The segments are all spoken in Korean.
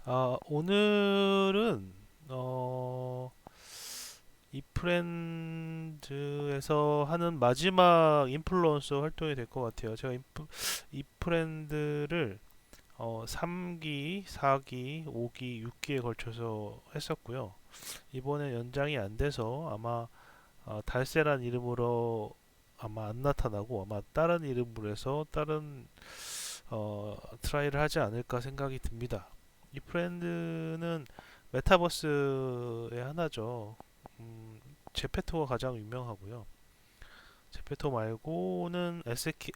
오늘은 이프렌드에서 하는 마지막 인플루언서 활동이 될 것 같아요. 제가 이프렌드를 3기, 4기, 5기, 6기에 걸쳐서 했었고요. 이번에 연장이 안 돼서 아마 달세란 이름으로 아마 안 나타나고 아마 다른 이름으로 해서 다른 트라이를 하지 않을까 생각이 듭니다. 이프렌드는 메타버스의 하나죠. 제페토가 가장 유명하고요. 제페토 말고는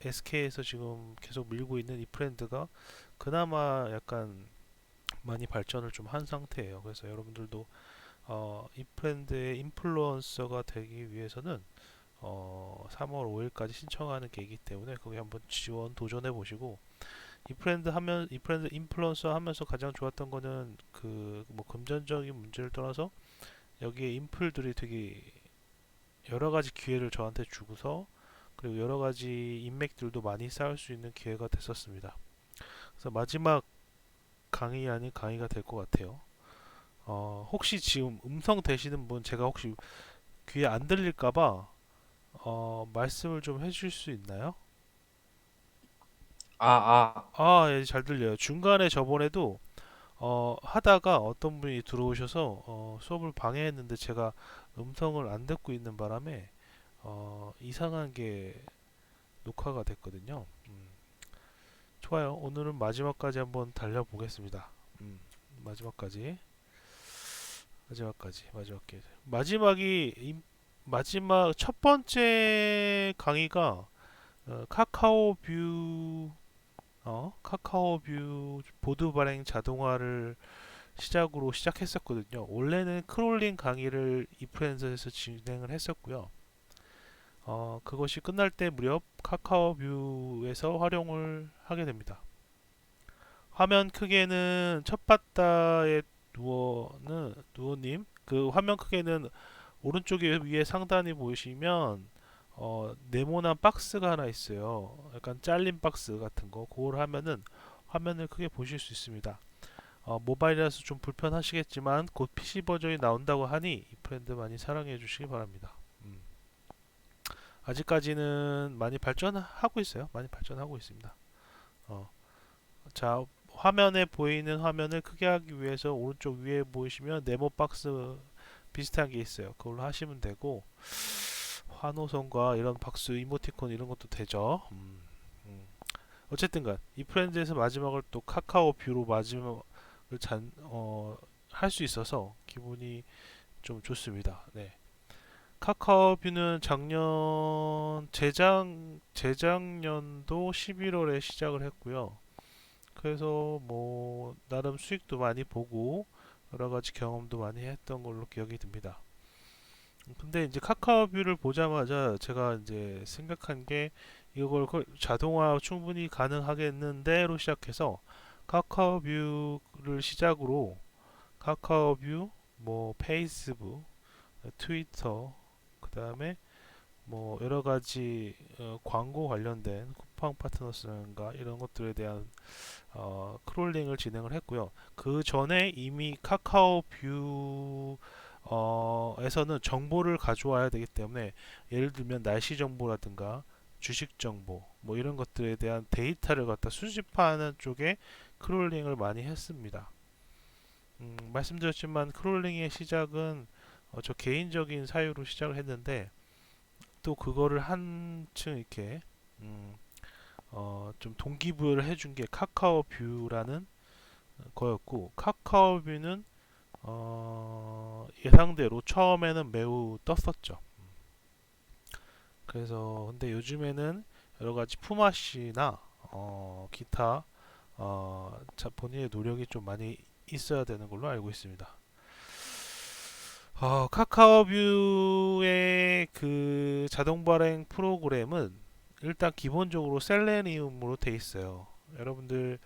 SK에서 지금 계속 밀고 있는 이프렌드가 그나마 약간 많이 발전을 좀 한 상태예요. 그래서 여러분들도 이프렌드의 인플루언서가 되기 위해서는 3월 5일까지 신청하는 게 있기 때문에 거기 한번 지원 도전해 보시고, 이프렌드 인플루언서 하면서 가장 좋았던 거는 그 뭐 금전적인 문제를 떠나서 여기에 인플들이 되게 여러 가지 기회를 저한테 주고서, 그리고 여러 가지 인맥들도 많이 쌓을 수 있는 기회가 됐었습니다. 그래서 마지막 강의 아닌 강의가 될 것 같아요. 혹시 지금 음성 되시는 분, 제가 혹시 귀에 안 들릴까봐 말씀을 좀 해주실 수 있나요? 아, 아, 예, 잘 들려요. 중간에 저번에도 하다가 어떤 분이 들어오셔서 수업을 방해했는데 제가 음성을 안 듣고 있는 바람에 이상한 게 녹화가 됐거든요. 좋아요. 오늘은 마지막까지 한번 달려보겠습니다. 음, 마지막까지, 마지막 첫 번째 강의가 카카오뷰 보드 발행 자동화를 시작으로 시작했었거든요. 원래는 크롤링 강의를 이프렌즈에서 진행을 했었고요. 그것이 끝날 때 무렵 카카오뷰에서 활용을 하게 됩니다. 화면 크기는 첫 바다의 누워님, 그 화면 크기는 오른쪽에 위에 상단에 보시면 네모난 박스가 하나 있어요. 약간 잘린 박스 같은 거. 그걸 하면은 화면을 크게 보실 수 있습니다. 모바일이라서 좀 불편하시겠지만 곧 PC 버전이 나온다고 하니 이 브랜드 많이 사랑해 주시기 바랍니다. 음, 아직까지는 많이 발전하고 있어요. 많이 발전하고 있습니다. 어, 자, 화면에 보이는 화면을 크게 하기 위해서 오른쪽 위에 보이시면 네모 박스 비슷한 게 있어요. 그걸로 하시면 되고, 환호성과 이런 박수 이모티콘 이런 것도 되죠. 음. 어쨌든간 이 프렌즈에서 마지막을 또 카카오 뷰로 마지막을 할 수 있어서 기분이 좀 좋습니다. 네. 카카오 뷰는 재작년도 11월에 시작을 했고요. 그래서 뭐 나름 수익도 많이 보고 여러 가지 경험도 많이 했던 걸로 기억이 듭니다. 근데 이제 카카오뷰를 보자마자 제가 이제 생각한 게 이걸 자동화 충분히 가능하겠는데로 시작해서 카카오뷰를 시작으로 카카오뷰, 뭐 페이스북, 트위터, 그 다음에 뭐 여러 가지 광고 관련된 쿠팡 파트너스인가 이런 것들에 대한 크롤링을 진행을 했고요. 그 전에 이미 카카오뷰 에서는 정보를 가져와야 되기 때문에, 예를 들면 날씨 정보라든가 주식 정보 뭐 이런 것들에 대한 데이터를 갖다 수집하는 쪽에 크롤링을 많이 했습니다. 말씀드렸지만 크롤링의 시작은 저 개인적인 사유로 시작을 했는데, 또 그거를 한층 이렇게 좀 동기부여를 해준 게 카카오뷰라는 거였고, 카카오뷰는 예상대로 처음에는 매우 떴었죠. 그래서 근데 요즘에는 여러 가지 품앗이나 기타 본인의 노력이 좀 많이 있어야 되는 걸로 알고 있습니다. 카카오뷰의 그 자동 발행 프로그램은 일단 기본적으로 셀레니움으로 돼 있어요. 여러분들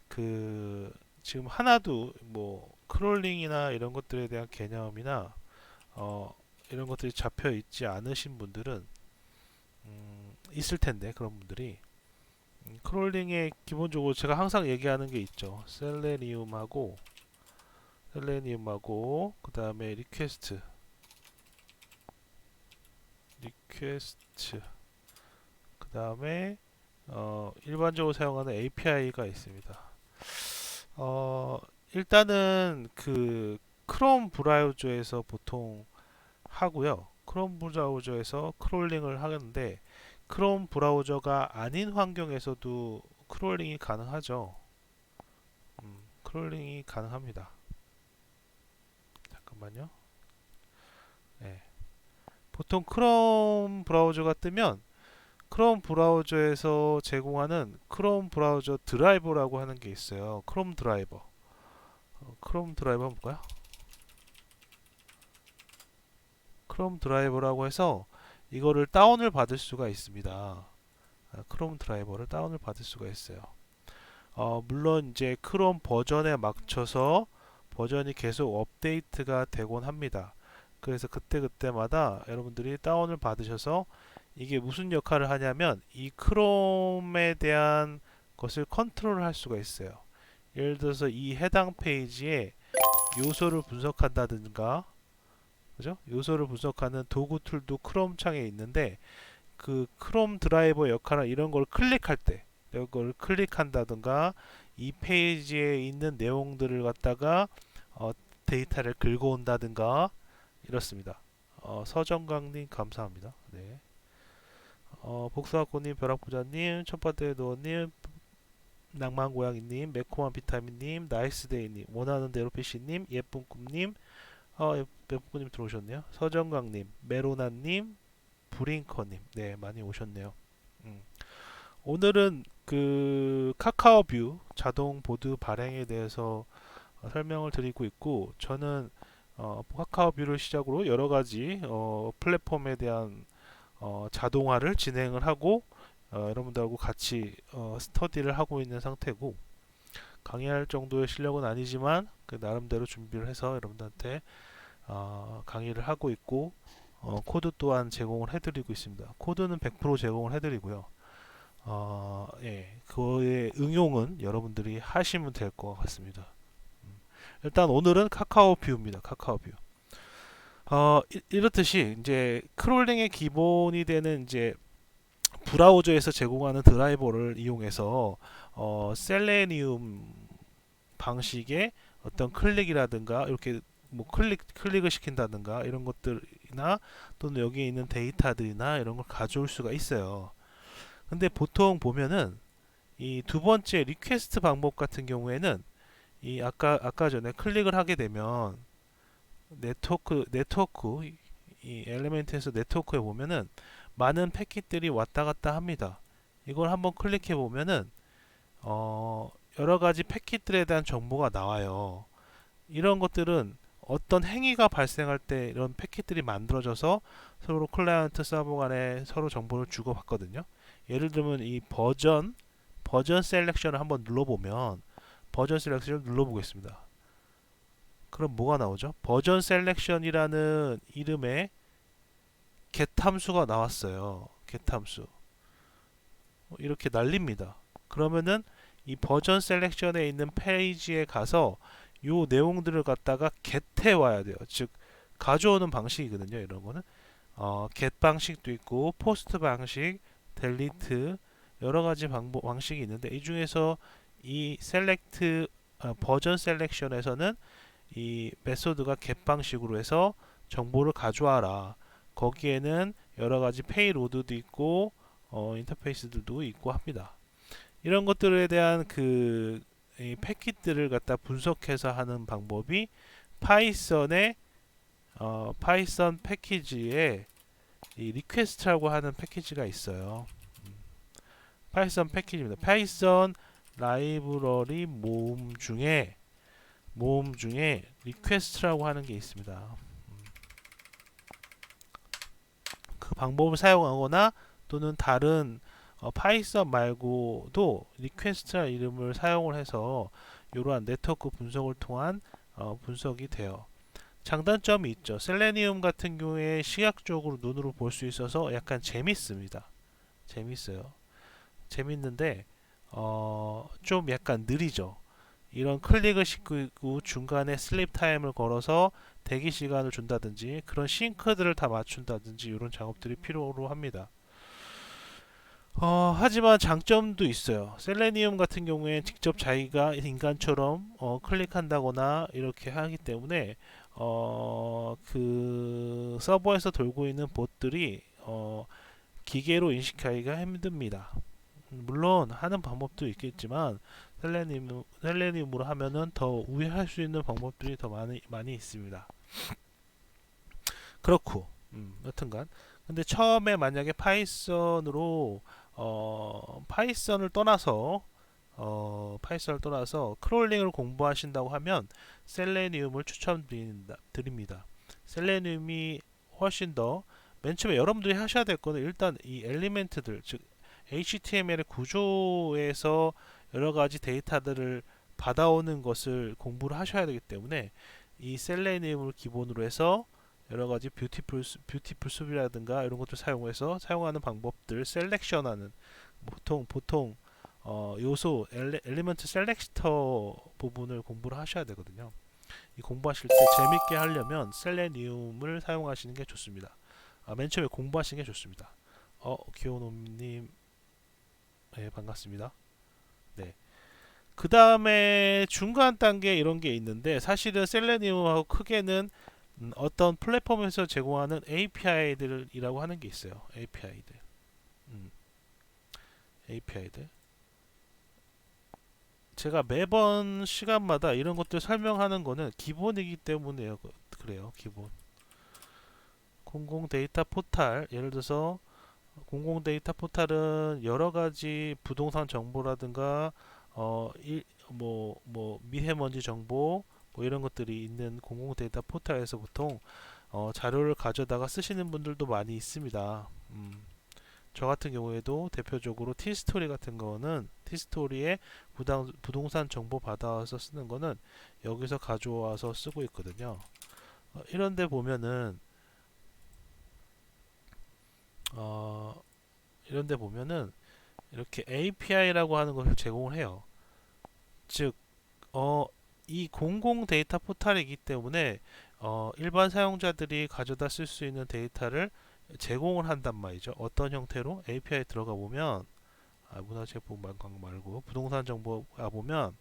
그 지금 하나도 뭐 크롤링이나 이런 것들에 대한 개념이나 어, 이런 것들이 잡혀 있지 않으신 분들은 있을 텐데, 그런 분들이 크롤링에 기본적으로 제가 항상 얘기하는 게 있죠. 셀레니움하고 셀레니움하고 그 다음에 리퀘스트 그 다음에 일반적으로 사용하는 API가 있습니다. 어, 일단은 그 크롬 브라우저에서 보통 하고요. 크롬 브라우저에서 크롤링을 하는데 크롬 브라우저가 아닌 환경에서도 크롤링이 가능하죠. 크롤링이 가능합니다. 잠깐만요. 네. 보통 크롬 브라우저가 뜨면 크롬 브라우저에서 제공하는 크롬 브라우저 드라이버라고 하는 게 있어요. 크롬 드라이버. 크롬 드라이버 한번 볼까요? 크롬 드라이버라고 해서 이거를 다운을 받을 수가 있습니다. 크롬 드라이버를 다운을 받을 수가 있어요. 물론 이제 크롬 버전에 맞춰서 버전이 계속 업데이트가 되곤 합니다. 그래서 그때그때마다 여러분들이 다운을 받으셔서 이게 무슨 역할을 하냐면 이 크롬에 대한 것을 컨트롤할 수가 있어요. 예를 들어서 이 해당 페이지에 요소를 분석한다든가, 그죠? 요소를 분석하는 도구 툴도 크롬 창에 있는데 그 크롬 드라이버 역할은 이런 걸 클릭할 때 이걸 클릭한다든가 이 페이지에 있는 내용들을 갖다가 어, 데이터를 긁어온다든가 이렇습니다. 서정강님 감사합니다. 네. 복수학고님, 벼락부자님, 첫번째 노어님, 낭만고양이님, 매콤한 비타민님, 나이스데이님, 원하는 대로 피시님, 예쁜꿈님, 예쁜꿈님 들어오셨네요. 서정강님, 메로나님, 브링커님, 네 많이 오셨네요. 음. 오늘은 그 카카오뷰 자동 보드 발행에 대해서 설명을 드리고 있고 저는 카카오뷰를 시작으로 여러 가지 플랫폼에 대한 자동화를 진행을 하고 여러분들하고 같이 스터디를 하고 있는 상태고 강의할 정도의 실력은 아니지만 그 나름대로 준비를 해서 여러분들한테 강의를 하고 있고 코드 또한 제공을 해드리고 있습니다. 코드는 100% 제공을 해드리고요. 예, 그의 응용은 여러분들이 하시면 될 것 같습니다. 일단 오늘은 카카오뷰입니다. 카카오뷰. 이렇듯이 이제 크롤링의 기본이 되는 이제 브라우저에서 제공하는 드라이버를 이용해서 셀레니움 방식의 어떤 클릭이라든가 이렇게 뭐 클릭을 시킨다든가 이런 것들이나 또는 여기에 있는 데이터들이나 이런 걸 가져올 수가 있어요. 근데 보통 보면은 이 두 번째 리퀘스트 방법 같은 경우에는 이 아까 전에 클릭을 하게 되면 네트워크 이 엘리멘트에서 네트워크에 보면은 많은 패킷들이 왔다 갔다 합니다. 이걸 한번 클릭해 보면은 여러 가지 패킷들에 대한 정보가 나와요. 이런 것들은 어떤 행위가 발생할 때 이런 패킷들이 만들어져서 서로 클라이언트 서버 간에 서로 정보를 주고받거든요. 예를 들면 이 버전 셀렉션을 한번 눌러보면 버전 셀렉션을 눌러보겠습니다. 그럼 뭐가 나오죠? 버전 셀렉션이라는 이름의 get 함수가 나왔어요. get 함수. 이렇게 날립니다. 그러면은 이 버전 셀렉션에 있는 페이지에 가서 요 내용들을 갖다가 get해 와야 돼요. 즉 가져오는 방식이거든요. 이런 거는 get 방식도 있고 post 방식, delete 여러 가지 방식이 있는데 이 중에서 이 select 버전 셀렉션에서는 이 메소드가 get 방식으로 해서 정보를 가져와라. 거기에는 여러 가지 페이로드도 있고 인터페이스들도 있고 합니다. 이런 것들에 대한 그 패킷들을 갖다 분석해서 하는 방법이 파이썬의 파이썬 패키지에 이 리퀘스트라고 하는 패키지가 있어요. 파이썬 패키지입니다. 파이썬 라이브러리 모음 중에 리퀘스트라고 하는 게 있습니다. 그 방법을 사용하거나 또는 다른 파이썬 말고도 리퀘스트라는 이름을 사용을 해서 이러한 네트워크 분석을 통한 분석이 돼요. 장단점이 있죠. 셀레니움 같은 경우에 시각적으로 눈으로 볼 수 있어서 약간 재밌습니다. 재밌어요. 재밌는데 좀 약간 느리죠. 이런 클릭을 시키고 중간에 슬립 타임을 걸어서 대기 시간을 준다든지 그런 싱크들을 다 맞춘다든지 이런 작업들이 필요로 합니다. 하지만 장점도 있어요. 셀레니움 같은 경우에 직접 자기가 인간처럼 클릭한다거나 이렇게 하기 때문에 그 서버에서 돌고 있는 봇들이 기계로 인식하기가 힘듭니다. 물론 하는 방법도 있겠지만 셀레니움으로 하면은 더 우회할 수 있는 방법들이 더 많이 있습니다. 그렇고 여튼간 근데 처음에 만약에 파이썬을 떠나서 크롤링을 공부하신다고 하면 셀레니움을 추천드립니다. 셀레니움이 훨씬 더 맨 처음에 여러분들이 하셔야 될 거는 일단 이 엘리멘트들 즉 HTML의 구조에서 여러 가지 데이터들을 받아오는 것을 공부를 하셔야 되기 때문에 이 셀레니움을 기본으로 해서 여러 가지 뷰티풀 숲이라든가 이런 것들 사용해서 사용하는 방법들 셀렉션하는 보통 요소 엘리먼트 셀렉터 부분을 공부를 하셔야 되거든요. 이 공부하실 때 재밌게 하려면 셀레니움을 사용하시는 게 좋습니다. 맨 처음에 공부하시는 게 좋습니다. 기호놈님, 네, 반갑습니다. 네. 그 다음에 중간 단계 이런 게 있는데 사실은 셀레니움하고 크게는 어떤 플랫폼에서 제공하는 API들이라고 하는 게 있어요. API들. API들. 제가 매번 시간마다 이런 것들 설명하는 거는 기본이기 때문에요. 그래요. 기본. 공공 데이터 포탈. 예를 들어서 공공 데이터 포탈은 여러 가지 부동산 정보라든가 미세먼지 정보 뭐 이런 것들이 있는 공공 데이터 포탈에서 보통 자료를 가져다가 쓰시는 분들도 많이 있습니다. 저 같은 경우에도 대표적으로 티스토리 같은 거는 티스토리에 부동산 정보 받아와서 쓰는 거는 여기서 가져와서 쓰고 있거든요. 이런데 보면은 이런데 보면은 이렇게 API라고 하는 것을 제공을 해요. 즉, 이 공공 데이터 포탈이기 때문에 일반 사용자들이 가져다 쓸 수 있는 데이터를 제공을 한단 말이죠. 어떤 형태로 API 들어가 보면 문화재보호 말고 부동산 정보 보면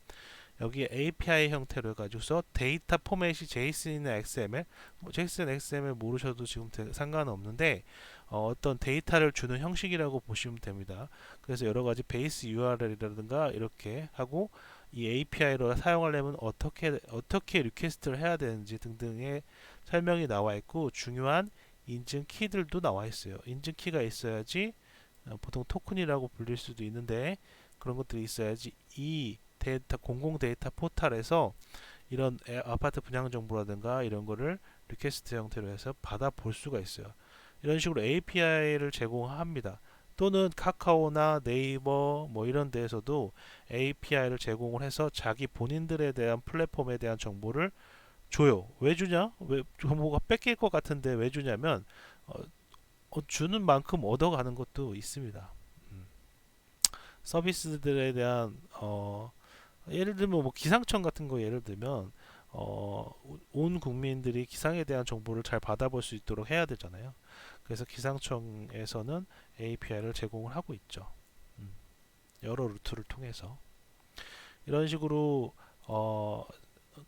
여기 API 형태로 해가지고서 데이터 포맷이 JSON이나 XML, JSON, XML 모르셔도 지금 상관은 없는데 어떤 데이터를 주는 형식이라고 보시면 됩니다. 그래서 여러 가지 베이스 URL이라든가 이렇게 하고 이 API로 사용하려면 어떻게 리퀘스트를 해야 되는지 등등의 설명이 나와 있고 중요한 인증 키들도 나와 있어요. 인증 키가 있어야지 보통 토큰이라고 불릴 수도 있는데 그런 것들이 있어야지 이 데이터 공공 데이터 포탈에서 이런 아파트 분양 정보라든가 이런 거를 리퀘스트 형태로 해서 받아 볼 수가 있어요. 이런 식으로 API를 제공합니다. 또는 카카오나 네이버 뭐 이런 데에서도 API를 제공을 해서 자기 본인들에 대한 플랫폼에 대한 정보를 줘요. 왜 주냐? 왜 정보가 뺏길 것 같은데 왜 주냐면 주는 만큼 얻어가는 것도 있습니다. 서비스들에 대한 예를 들면 뭐 기상청 같은 거 예를 들면 온 국민들이 기상에 대한 정보를 잘 받아볼 수 있도록 해야 되잖아요. 그래서 기상청에서는 API를 제공을 하고 있죠. 여러 루트를 통해서 이런 식으로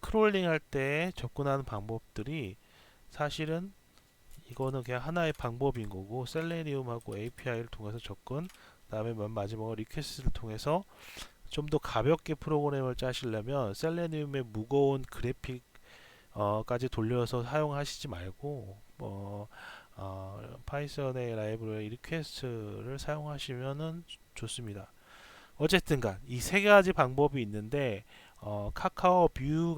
크롤링 할 때 접근하는 방법들이 사실은 이거는 그냥 하나의 방법인 거고 셀레니움하고 API를 통해서 접근 그다음에 마지막으로 리퀘스트를 통해서 좀 더 가볍게 프로그램을 짜시려면 셀레니움의 무거운 그래픽 까지 돌려서 사용하시지 말고 파이썬의 라이브러리 리퀘스트를 사용하시면 좋습니다. 어쨌든간 이 세 가지 방법이 있는데 카카오 보드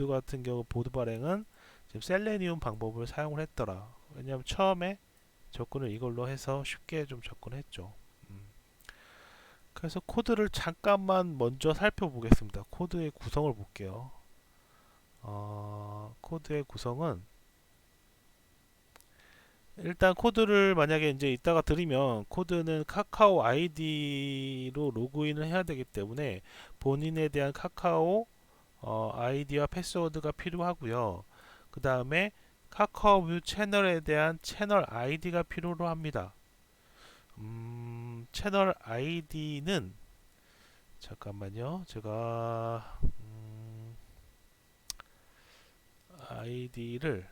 같은 경우 보드 발행은 지금 셀레니움 방법을 사용을 했더라. 왜냐하면 처음에 접근을 이걸로 해서 쉽게 좀 접근했죠. 그래서 코드를 잠깐만 먼저 살펴보겠습니다. 코드의 구성을 볼게요. 코드의 구성은 일단 코드를 만약에 이제 이따가 드리면 코드는 카카오 아이디로 로그인을 해야 되기 때문에 본인에 대한 카카오 아이디와 패스워드가 필요하고요. 그 다음에 카카오뷰 채널에 대한 채널 아이디가 필요로 합니다. 채널 아이디는 잠깐만요. 제가 아이디를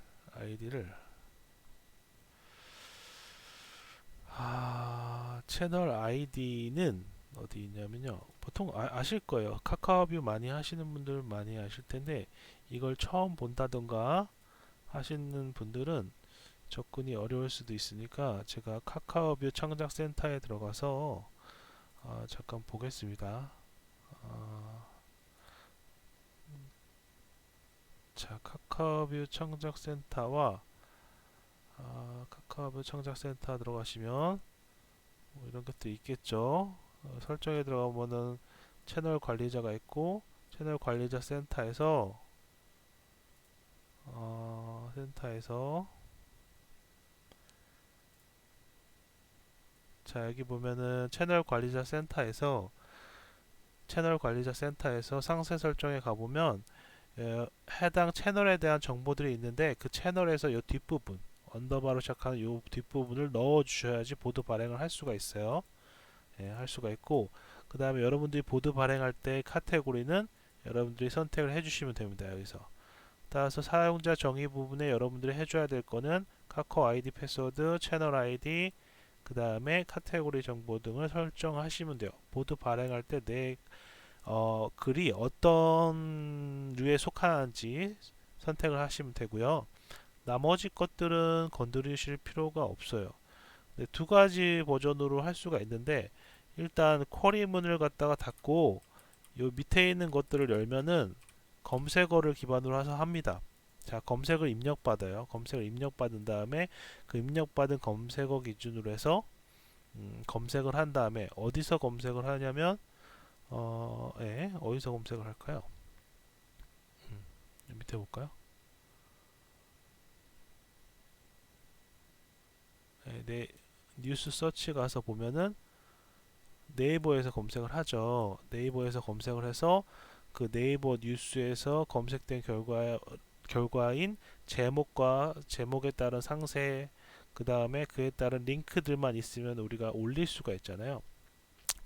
채널 아이디는 어디 있냐면요. 보통 아실 거예요. 카카오뷰 많이 하시는 분들 많이 아실 텐데 이걸 처음 본다던가 하시는 분들은 접근이 어려울 수도 있으니까 제가 카카오뷰 창작 센터에 들어가서 잠깐 보겠습니다. 어, 자, 카카오뷰 창작 센터와 카카오뷰 창작 센터 들어가시면 뭐 이런 것도 있겠죠. 설정에 들어가면은 채널 관리자가 있고 채널 관리자 센터에서 자 여기 보면은 채널 관리자 센터에서 상세 설정에 가보면 해당 채널에 대한 정보들이 있는데 그 채널에서 이 뒷부분 언더바로 시작하는 이 뒷부분을 넣어 주셔야지 보드 발행을 할 수가 있어요. 예, 할 수가 있고 그 다음에 여러분들이 보드 발행할 때 카테고리는 여러분들이 선택을 해주시면 됩니다. 여기서 따라서 사용자 정의 부분에 여러분들이 해줘야 될 거는 카카오 아이디 패스워드 채널 아이디 그 다음에 카테고리 정보 등을 설정하시면 돼요. 보드 발행할 때 내 글이 어떤 류에 속하는지 선택을 하시면 되고요. 나머지 것들은 건드리실 필요가 없어요. 네, 두 가지 버전으로 할 수가 있는데 일단 쿼리 문을 갖다가 닫고 요 밑에 있는 것들을 열면은 검색어를 기반으로 해서 합니다. 자, 검색을 입력받아요. 검색을 입력받은 다음에 그 입력받은 검색어 기준으로 해서 검색을 한 다음에 어디서 검색을 하냐면 어디서 검색을 할까요? 밑에 볼까요? 네, 뉴스 서치 가서 보면은 네이버에서 검색을 하죠. 네이버에서 검색을 해서 그 네이버 뉴스에서 검색된 결과인 제목에 따른 상세 그 다음에 그에 따른 링크들만 있으면 우리가 올릴 수가 있잖아요.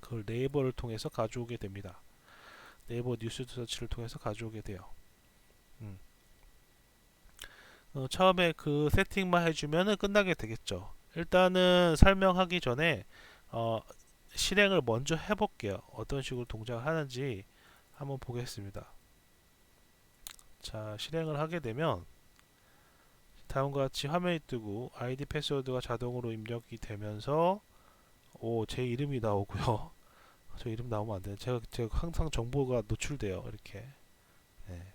그걸 네이버를 통해서 가져오게 됩니다. 네이버 뉴스 서치를 통해서 가져오게 돼요. 음. 처음에 그 세팅만 해주면 끝나게 되겠죠. 일단은 설명하기 전에 어, 실행을 먼저 해볼게요. 어떤 식으로 동작을 하는지 한번 보겠습니다. 자, 실행을 하게 되면 다음과 같이 화면이 뜨고 아이디 패스워드가 자동으로 입력이 되면서 제 이름이 나오고요. 저 이름 나오면 안 돼요. 제가 항상 정보가 노출돼요. 이렇게. 네.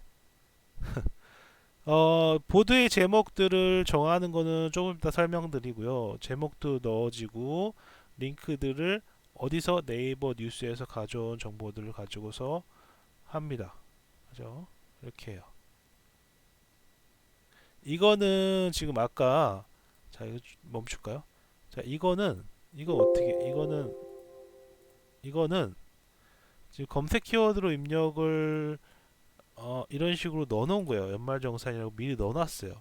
보드의 제목들을 정하는 거는 조금 이따 설명드리고요. 제목도 넣어지고 링크들을 어디서 네이버 뉴스에서 가져온 정보들을 가지고서 합니다. 그죠? 이렇게 해요. 이거는 지금 아까 자 이거 멈출까요? 자 이거는 지금 검색 키워드로 입력을 이런 식으로 넣어놓은 거예요. 연말정산이라고 미리 넣어놨어요.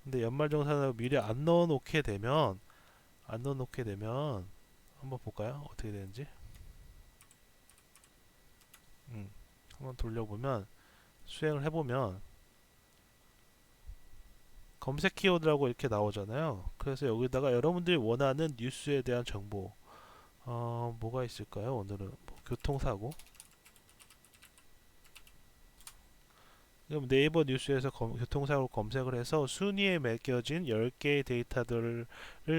근데 연말정산이라고 미리 안 넣어놓게 되면 한번 볼까요? 어떻게 되는지. 한번 돌려보면 수행을 해보면 검색 키워드라고 이렇게 나오잖아요. 그래서 여기다가 여러분들이 원하는 뉴스에 대한 정보 뭐가 있을까요? 오늘은 뭐 교통사고. 그럼 네이버 뉴스에서 교통사고 검색을 해서 순위에 매겨진 10개의 데이터들을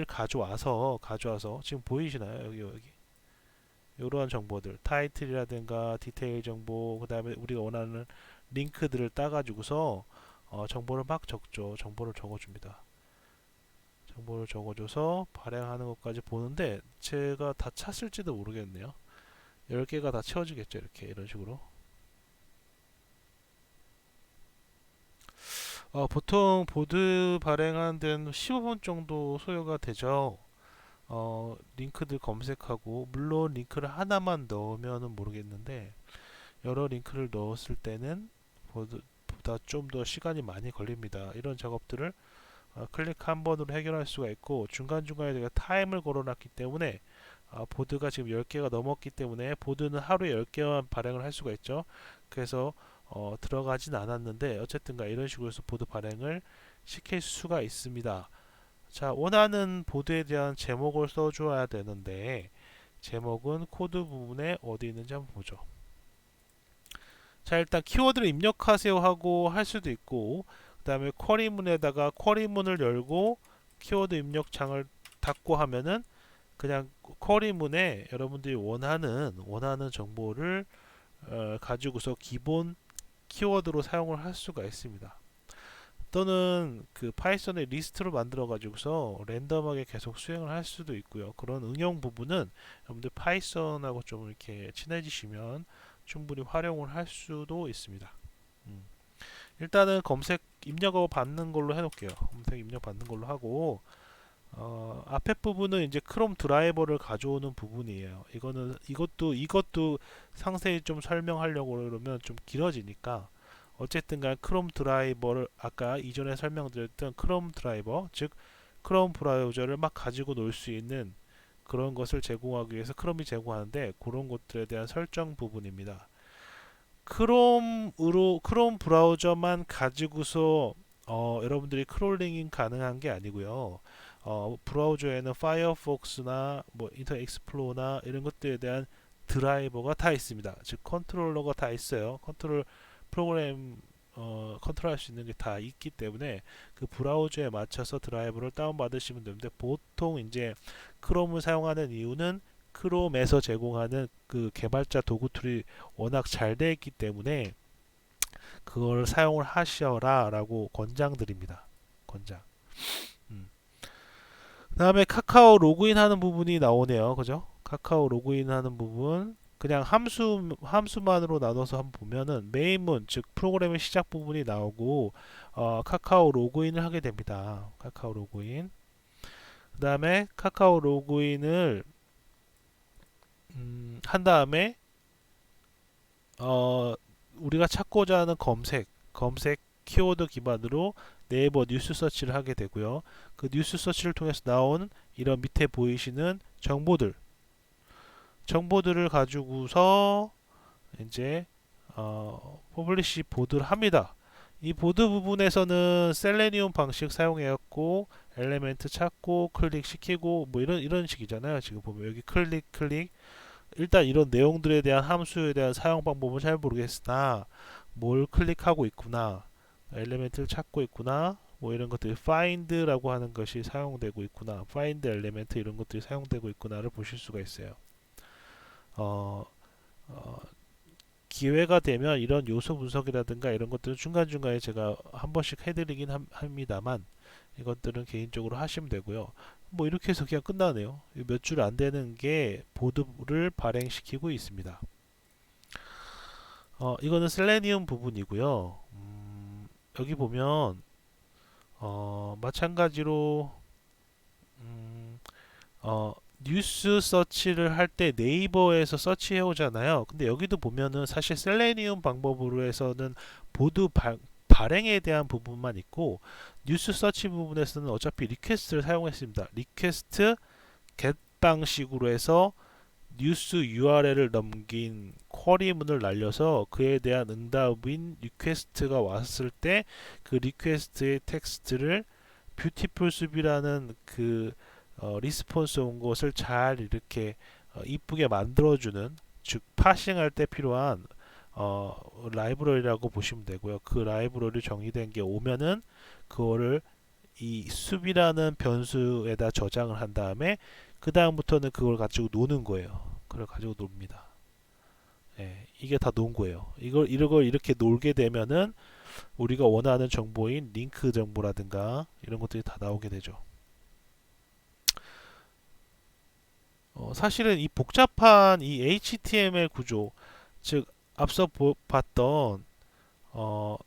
가져와서 지금 보이시나요? 여기 이러한 정보들 타이틀이라든가 디테일 정보 그 다음에 우리가 원하는 링크들을 따가지고서 정보를 막 적죠. 정보를 적어줍니다. 정보를 적어줘서 발행하는 것까지 보는데 제가 다 찼을지도 모르겠네요. 10개가 다 채워지겠죠. 이렇게 이런 식으로. 보통 보드 발행하는 데는 15분 정도 소요가 되죠. 링크들 검색하고, 물론 링크를 하나만 넣으면은 모르겠는데, 여러 링크를 넣었을 때는 보드보다 좀 더 시간이 많이 걸립니다. 이런 작업들을 클릭 한 번으로 해결할 수가 있고, 중간중간에 제가 타임을 걸어놨기 때문에 보드가 지금 10개가 넘었기 때문에 보드는 하루에 10개만 발행을 할 수가 있죠. 그래서 들어가진 않았는데 어쨌든가 이런 식으로 해서 보드 발행을 시킬 수가 있습니다. 자, 원하는 보드에 대한 제목을 써줘야 되는데 제목은 코드 부분에 어디 있는지 한번 보죠. 자, 일단 키워드를 입력하세요 하고 할 수도 있고, 그 다음에 쿼리문에다가 쿼리문을 열고 키워드 입력창을 닫고 하면은 그냥 쿼리문에 여러분들이 원하는 정보를 가지고서 기본 키워드로 사용을 할 수가 있습니다. 또는 그 파이썬의 리스트로 만들어 가지고서 랜덤하게 계속 수행을 할 수도 있고요. 그런 응용 부분은 여러분들 파이썬하고 좀 이렇게 친해지시면 충분히 활용을 할 수도 있습니다. 일단은 검색 입력어 받는 걸로 해놓을게요. 검색 입력 받는 걸로 하고, 앞에 부분은 이제 크롬 드라이버를 가져오는 부분이에요. 이것도 상세히 좀 설명하려고 그러면 좀 길어지니까, 어쨌든간 크롬 드라이버를 아까 이전에 설명드렸던 크롬 드라이버, 즉 크롬 브라우저를 막 가지고 놀 수 있는 그런 것을 제공하기 위해서 크롬이 제공하는데, 그런 것들에 대한 설정 부분입니다. 크롬 브라우저만 가지고서 여러분들이 크롤링이 가능한 게 아니고요. 브라우저에는 파이어폭스나 뭐 인터넷 익스플로러나 이런 것들에 대한 드라이버가 다 있습니다. 즉 컨트롤러가 다 있어요. 프로그램 컨트롤할 수 있는 게 다 있기 때문에 그 브라우저에 맞춰서 드라이버를 다운 받으시면 되는데, 보통 이제 크롬을 사용하는 이유는 크롬에서 제공하는 그 개발자 도구 툴이 워낙 잘 되어 있기 때문에 그걸 사용을 하셔라라고 권장드립니다. 권장. 음. 그다음에 카카오 로그인하는 부분이 나오네요. 그죠? 카카오 로그인하는 부분 그냥 함수만으로 나눠서 한번 보면은 메인문 즉 프로그램의 시작 부분이 나오고, 카카오 로그인을 하게 됩니다. 카카오 로그인. 그다음에 카카오 로그인을 한 다음에 어, 우리가 찾고자 하는 검색 키워드 기반으로 네이버 뉴스 서치를 하게 되고요. 그 뉴스 서치를 통해서 나온 이런 밑에 보이시는 정보들을 가지고서 이제 퍼블리시 보드를 합니다. 이 보드 부분에서는 셀레니움 방식 사용해왔고, 엘리멘트 찾고 클릭시키고 뭐 이런 식이잖아요. 지금 보면 여기 클릭 일단 이런 내용들에 대한 함수에 대한 사용 방법은 잘 모르겠으나 뭘 클릭하고 있구나, 엘리멘트를 찾고 있구나, 뭐 이런 것들이 find라고 하는 것이 사용되고 있구나, find 엘리멘트 이런 것들이 사용되고 있구나를 보실 수가 있어요. 어, 어, 기회가 되면 이런 요소 분석이라든가 이런 것들은 중간중간에 제가 한 번씩 해드리긴 합니다만, 이것들은 개인적으로 하시면 되고요. 뭐 이렇게 해서 그냥 끝나네요. 몇 줄 안 되는 게 보드를 발행시키고 있습니다. 이거는 셀레니움 부분이고요. 여기 보면 마찬가지로 음, 뉴스 서치를 할 때 네이버에서 서치해 오잖아요. 근데 여기도 보면은 사실 셀레니움 방법으로 해서는 보드 발행에 대한 부분만 있고, 뉴스 서치 부분에서는 어차피 리퀘스트를 사용했습니다. 리퀘스트 get 방식으로 해서 뉴스 URL을 넘긴 쿼리문을 날려서 그에 대한 응답인 리퀘스트가 왔을 때 그 리퀘스트의 텍스트를 뷰티풀 숲이라는 그 리스폰스 온 것을 잘 이렇게 이쁘게 만들어주는, 즉 파싱할 때 필요한 라이브러리라고 보시면 되고요. 그 라이브러리 정의된 게 오면은 그거를 이 숲이라는 변수에다 저장을 한 다음에 그 다음부터는 그걸 가지고 노는 거예요. 그걸 가지고 놉니다. 예, 이게 다 논 거예요. 이걸 이렇게 놀게 되면은 우리가 원하는 정보인 링크 정보라든가 이런 것들이 다 나오게 되죠. 사실은 이 복잡한 이 HTML 구조, 즉 앞서 봤던 어,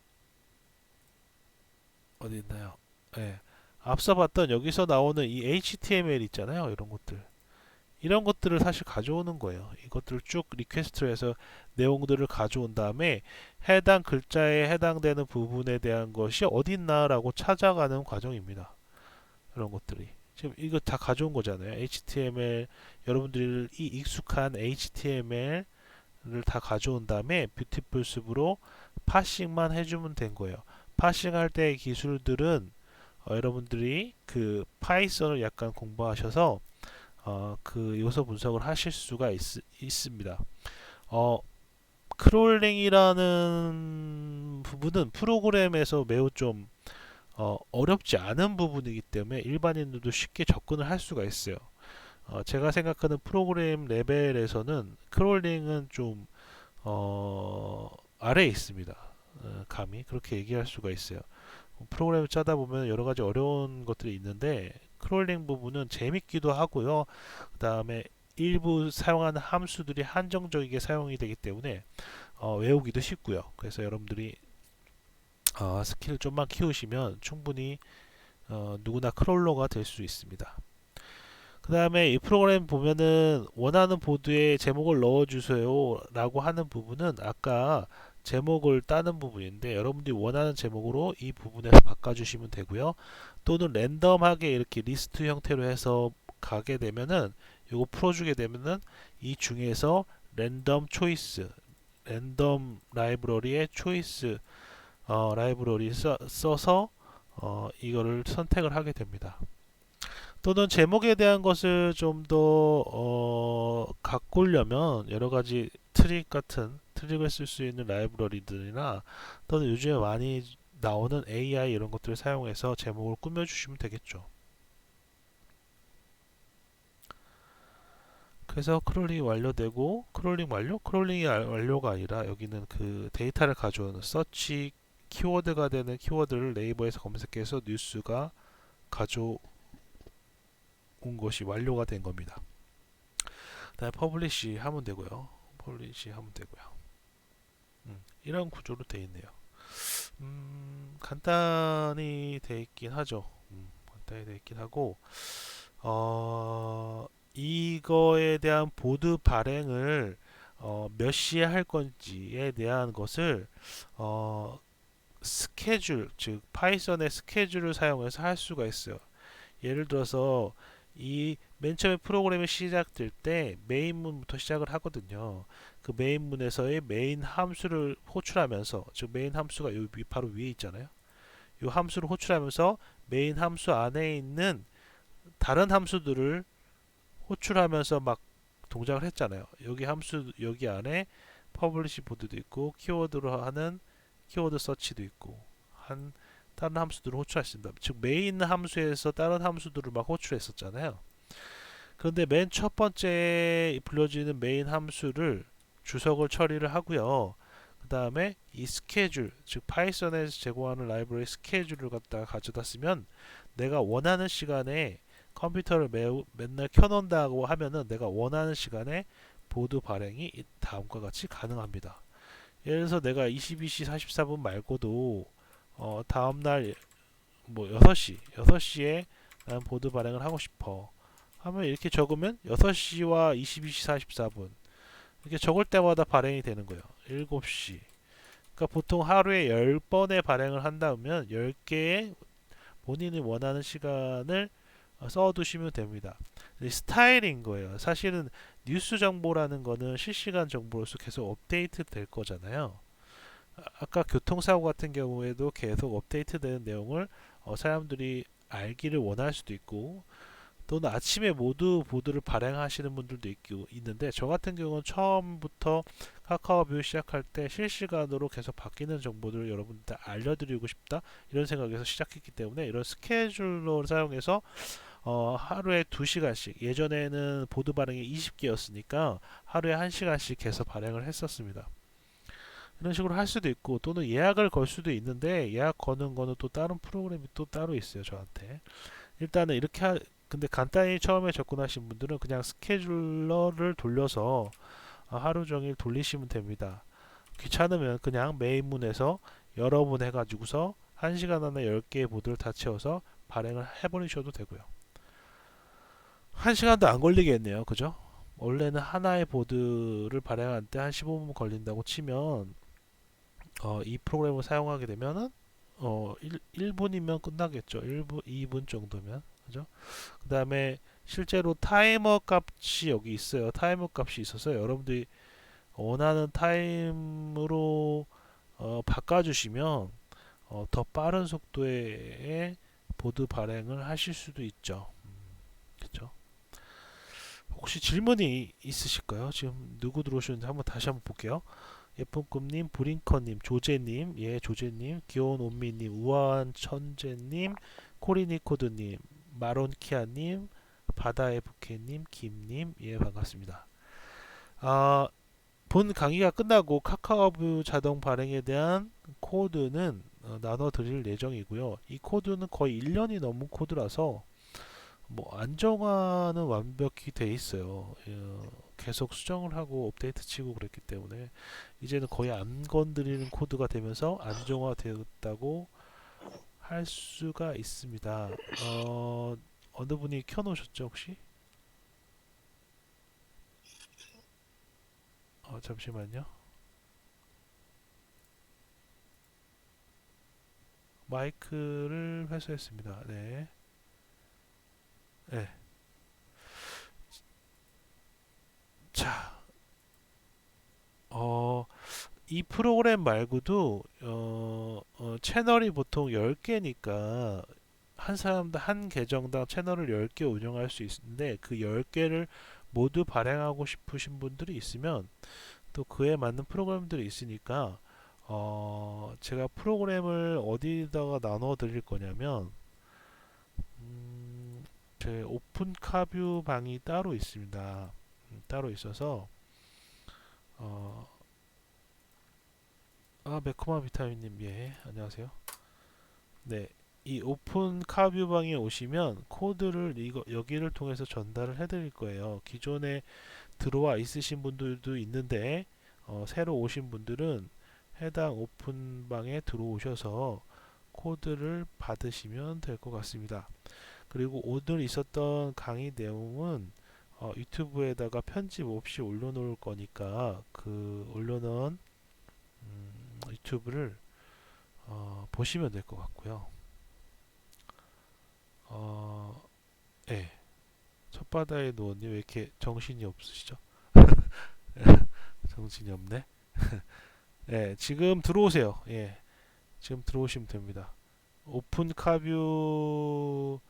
어디 있나요? 예. 앞서 봤던 여기서 나오는 이 HTML 있잖아요. 이런 것들을 사실 가져오는 거예요. 이것들을 쭉 리퀘스트로 해서 내용들을 가져온 다음에 해당 글자에 해당되는 부분에 대한 것이 어디 있나라고 찾아가는 과정입니다. 이런 것들이 지금 이거 다 가져온 거잖아요. HTML 여러분들이 익숙한 HTML을 다 가져온 다음에 뷰티풀 숲으로 파싱만 해주면 된 거예요. 파싱할 때의 기술들은 여러분들이 그 파이썬을 약간 공부하셔서 그 요소 분석을 하실 수가 있습니다. 어, 크롤링이라는 부분은 프로그램에서 매우 좀 어렵지 않은 부분이기 때문에 일반인들도 쉽게 접근을 할 수가 있어요. 제가 생각하는 프로그램 레벨에서는 크롤링은 좀 아래에 있습니다. 감히 그렇게 얘기할 수가 있어요. 프로그램을 짜다 보면 여러 가지 어려운 것들이 있는데 크롤링 부분은 재밌기도 하고요. 그 다음에 일부 사용하는 함수들이 한정적이게 사용이 되기 때문에 외우기도 쉽고요. 그래서 여러분들이 스킬을 좀만 키우시면 충분히 누구나 크롤러가 될 수 있습니다. 그 다음에 이 프로그램 보면은 원하는 보드에 제목을 넣어주세요 라고 하는 부분은 아까 제목을 따는 부분인데 여러분들이 원하는 제목으로 이 부분에서 바꿔주시면 되고요. 또는 랜덤하게 이렇게 리스트 형태로 해서 가게 되면은 이거 풀어주게 되면은 이 중에서 랜덤 초이스 랜덤 라이브러리의 초이스 라이브러리 써서 이거를 선택을 하게 됩니다. 또는 제목에 대한 것을 좀 더 가꾸려면 여러 가지 트릭 같은 트릭을 쓸 수 있는 라이브러리들이나 또는 요즘에 많이 나오는 AI 이런 것들을 사용해서 제목을 꾸며주시면 되겠죠. 그래서 크롤링이 완료되고 크롤링 완료? 크롤링이 완료가 아니라 여기는 그 데이터를 가져오는 서치 키워드가 되는 키워드를 네이버에서 검색해서 뉴스가 가져온 것이 완료가 된 겁니다. 다음에 퍼블리시 하면 되고요. 퍼블리시 하면 되고요. 이런 구조로 되어 있네요. 간단히 되어 있긴 하죠. 간단히 되어 있긴 하고 이거에 대한 보드 발행을 몇 시에 할 건지에 대한 것을 스케줄, 즉 파이썬의 스케줄을 사용해서 할 수가 있어요. 예를 들어서 이 맨 처음에 프로그램이 시작될 때 메인문부터 시작을 하거든요. 그 메인문에서의 메인 함수를 호출하면서 즉 메인 함수가 여기 바로 위에 있잖아요. 이 함수를 호출하면서 메인 함수 안에 있는 다른 함수들을 호출하면서 막 동작을 했잖아요. 여기 함수 여기 안에 퍼블리시 보드도 있고 키워드로 하는 키워드 서치도 있고 한 다른 함수들을 호출하신다. 즉 메인 함수에서 다른 함수들을 막 호출했었잖아요. 그런데 맨 첫 번째 불려지는 메인 함수를 주석을 처리를 하고요. 그 다음에 이 스케줄, 즉 파이썬에서 제공하는 라이브러리 스케줄을 갖다가 가져다 쓰면 내가 원하는 시간에 컴퓨터를 맨날 켜놓는다고 하면은 내가 원하는 시간에 보드 발행이 다음과 같이 가능합니다. 예를 들어서 내가 22시 44분 말고도 다음날 뭐 6시에 난 보드 발행을 하고 싶어 하면 이렇게 적으면 6시와 22시 44분 이렇게 적을 때마다 발행이 되는 거예요. 7시. 그러니까 보통 하루에 10번의 발행을 한다면 10개의 본인이 원하는 시간을 써두시면 됩니다. 스타일인 거예요. 사실은 뉴스 정보라는 거는 실시간 정보로서 계속 업데이트 될 거잖아요. 아까 교통사고 같은 경우에도 계속 업데이트 되는 내용을 사람들이 알기를 원할 수도 있고 또는 아침에 모두 보드를 발행하시는 분들도 있는데 저 같은 경우는 처음부터 카카오뷰 시작할 때 실시간으로 계속 바뀌는 정보들을 여러분들 알려드리고 싶다 이런 생각에서 시작했기 때문에 이런 스케줄러를 사용해서 하루에 2시간씩 예전에는 보드 발행이 20개였으니까 하루에 1시간씩 해서 발행을 했었습니다. 이런 식으로 할 수도 있고 또는 예약을 걸 수도 있는데 예약 거는 거는 또 다른 프로그램이 또 따로 있어요 저한테. 일단은 근데 간단히 처음에 접근하신 분들은 그냥 스케줄러를 돌려서 하루 종일 돌리시면 됩니다. 귀찮으면 그냥 메인문에서 여러 번 해가지고서 1시간 안에 10개의 보드를 다 채워서 발행을 해버리셔도 되고요. 1시간도 안 걸리겠네요. 그죠? 원래는 하나의 보드를 발행할 때 한 15분 걸린다고 치면 이 프로그램을 사용하게 되면은 1분이면 끝나겠죠. 1분, 2분 정도면. 그죠? 그 다음에 실제로 타이머 값이 여기 있어요. 타이머 값이 있어서 여러분들이 원하는 타임으로 바꿔주시면 더 빠른 속도의 보드 발행을 하실 수도 있죠. 그렇죠? 혹시 질문이 있으실까요? 지금 누구 들어오셨는지 다시 한번 볼게요. 예쁜꿈님, 브링커님, 조제님, 예, 조제님, 귀여운 온미님, 우아한 천재님, 코리니코드님, 마론키아님, 바다의 부캐님, 김님, 예, 반갑습니다. 아, 본 강의가 끝나고 카카오뷰 자동 발행에 대한 코드는 나눠 드릴 예정이고요. 이 코드는 거의 1년이 넘은 코드라서 뭐 안정화는 완벽히 돼 있어요. 계속 수정을 하고 업데이트 치고 그랬기 때문에 이제는 거의 안 건드리는 코드가 되면서 안정화되었다고 할 수가 있습니다. 어느 분이 켜놓으셨죠 혹시? 잠시만요. 마이크를 회수했습니다. 네. 네. 자, 이 프로그램 말고도 채널이 보통 10개니까 한 사람당 한 계정당 채널을 10개 운영할 수 있는데 그 10개를 모두 발행하고 싶으신 분들이 있으면 또 그에 맞는 프로그램들이 있으니까 제가 프로그램을 어디다가 나눠 드릴 거냐면 제 오픈 카뷰 방이 따로 있습니다. 따로 있어서 어, 매콤한 비타민님, 예, 안녕하세요. 네, 이 오픈 카뷰 방에 오시면 코드를 여기를 통해서 전달을 해드릴 거예요. 기존에 들어와 있으신 분들도 있는데 새로 오신 분들은 해당 오픈 방에 들어오셔서 코드를 받으시면 될 것 같습니다. 그리고 오늘 있었던 강의 내용은 유튜브에다가 편집 없이 올려놓을 거니까 그 올려놓은 유튜브를 보시면 될 것 같고요. 예. 첫바다의 노원님 왜 이렇게 정신이 없으시죠? 정신이 없네. 예, 지금 들어오세요. 예, 지금 들어오시면 됩니다. 오픈 카뷰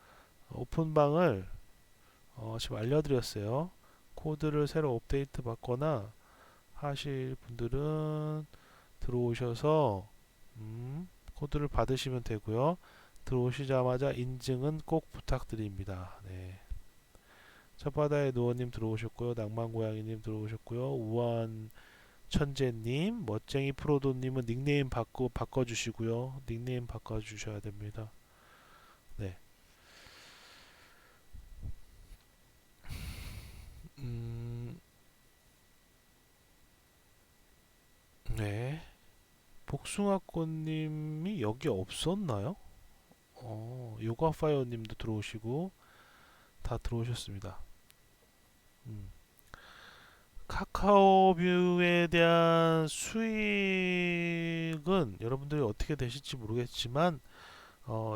오픈방을 지금 알려드렸어요. 코드를 새로 업데이트 받거나 하실 분들은 들어오셔서 코드를 받으시면 되고요. 들어오시자마자 인증은 꼭 부탁드립니다. 네. 첫바다의 노원님 들어오셨고요. 낭만고양이님 들어오셨고요. 우한 천재님, 멋쟁이 프로도님은 닉네임 바꿔주시고요. 닉네임 바꿔주셔야 됩니다. 네. 음, 네. 복숭아꽃님이 여기 없었나요? 요가파이어님도 들어오시고 다 들어오셨습니다. 음. 카카오뷰에 대한 수익은 여러분들이 어떻게 되실지 모르겠지만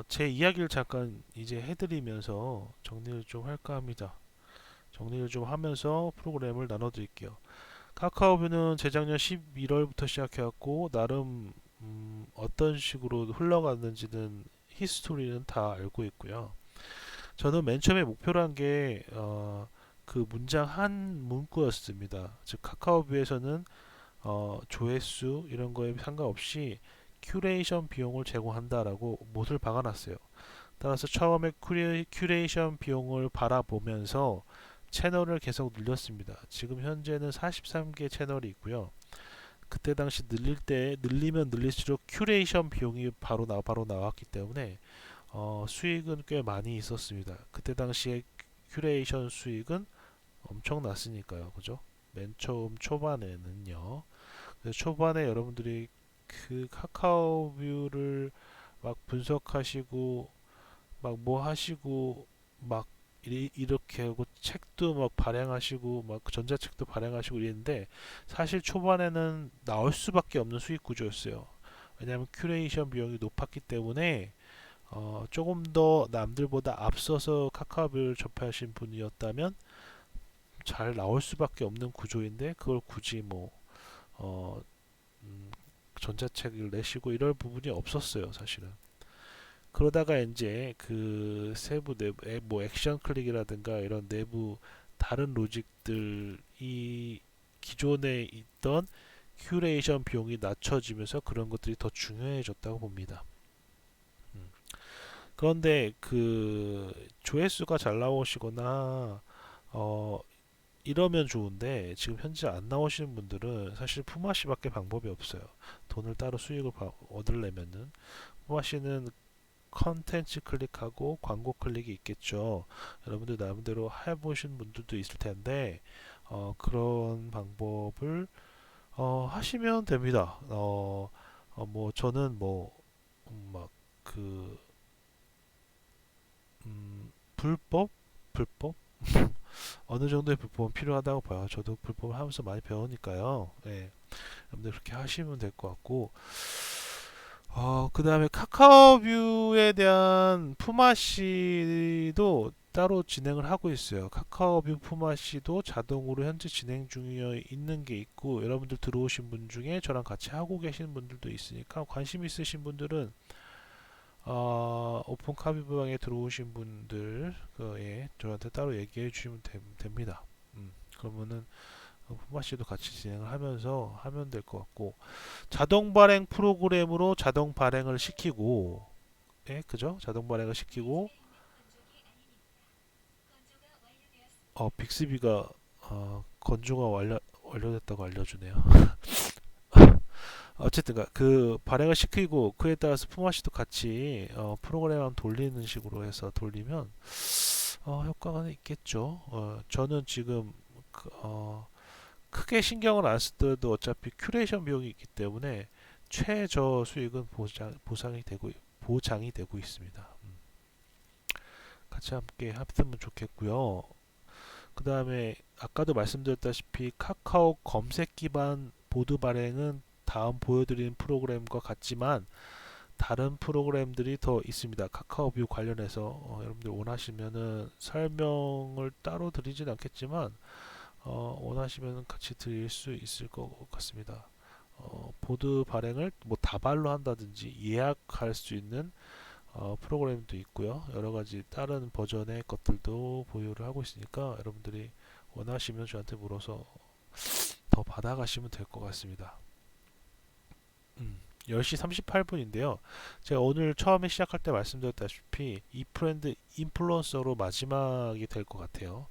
제 이야기를 잠깐 이제 해드리면서 정리를 좀 할까 합니다. 정리를 좀 하면서 프로그램을 나눠드릴게요. 카카오뷰는 재작년 11월부터 시작해왔고 나름 어떤 식으로 흘러갔는지는 히스토리는 다 알고 있고요. 저는 맨 처음에 목표로 한 게 그 문장 한 문구였습니다. 즉 카카오뷰에서는 조회수 이런 거에 상관없이 큐레이션 비용을 제공한다라고 못을 박아놨어요. 따라서 처음에 큐레이션 비용을 바라보면서 채널을 계속 늘렸습니다. 지금 현재는 43개 채널이 있고요. 그때 당시 늘리면 늘릴수록 큐레이션 비용이 바로 나왔기 때문에 수익은 꽤 많이 있었습니다. 그때 당시에 큐레이션 수익은 엄청났으니까요. 그죠? 맨 처음 초반에는요. 그래서 초반에 여러분들이 그 카카오뷰를 막 분석하시고 막 뭐 하시고 막 이렇게 하고 책도 막 발행하시고 막 전자책도 발행하시고 이랬는데 사실 초반에는 나올 수밖에 없는 수익 구조였어요. 왜냐하면 큐레이션 비용이 높았기 때문에 조금 더 남들보다 앞서서 카카오뷰를 접하신 분이었다면 잘 나올 수밖에 없는 구조인데 그걸 굳이 뭐 어, 음, 전자책을 내시고 이럴 부분이 없었어요, 사실은. 그러다가 이제 그 세부 내부 뭐 액션 클릭이라든가 이런 내부 다른 로직들이 기존에 있던 큐레이션 비용이 낮춰지면서 그런 것들이 더 중요해졌다고 봅니다. 음. 그런데 그 조회수가 잘 나오시거나 어 이러면 좋은데 지금 현재 안 나오시는 분들은 사실 푸마씨밖에 방법이 없어요. 돈을 따로 수익을 얻으려면은 푸마씨는 컨텐츠 클릭하고 광고 클릭이 있겠죠. 여러분들 나름대로 해보신 분들도 있을 텐데 그런 방법을 하시면 됩니다. 뭐 저는 뭐 막 그 불법 불법 어느 정도의 불법은 필요하다고 봐요. 저도 불법을 하면서 많이 배우니까요. 예, 여러분들 그렇게 하시면 될 것 같고 그 다음에 카카오뷰에 대한 품앗이도 따로 진행을 하고 있어요. 카카오뷰 품앗이도 자동으로 현재 진행 중에 있는 게 있고 여러분들 들어오신 분 중에 저랑 같이 하고 계시는 분들도 있으니까 관심 있으신 분들은 오픈 카비방에 들어오신 분들 예, 저한테 따로 얘기해 주시면 됩니다. 그러면은 품앗이도 같이 진행을 하면서 하면 될 것 같고 자동 발행 프로그램으로 자동 발행을 시키고 예, 그죠? 자동 발행을 시키고 빅스비가 건조가 완료됐다고 알려주네요. 어쨌든 그 발행을 시키고 그에 따라서 품앗이도 같이 프로그램 돌리는 식으로 해서 돌리면 효과가 있겠죠. 저는 지금 크게 신경을 안 쓰더라도 어차피 큐레이션 비용이 있기 때문에 최저 수익은 보장이 되고 있습니다. 같이 함께 했으면 좋겠고요. 그 다음에 아까도 말씀드렸다시피 카카오 검색 기반 보드 발행은 다음 보여드리는 프로그램과 같지만 다른 프로그램들이 더 있습니다. 카카오뷰 관련해서 여러분들 원하시면은 설명을 따로 드리진 않겠지만 원하시면 같이 드릴 수 있을 것 같습니다. 보드 발행을 뭐 다발로 한다든지 예약할 수 있는 프로그램도 있고요. 여러 가지 다른 버전의 것들도 보유를 하고 있으니까 여러분들이 원하시면 저한테 물어서 더 받아가시면 될 것 같습니다. 10시 38분인데요. 제가 오늘 처음에 시작할 때 말씀드렸다시피 이 프렌드 인플루언서로 마지막이 될 것 같아요.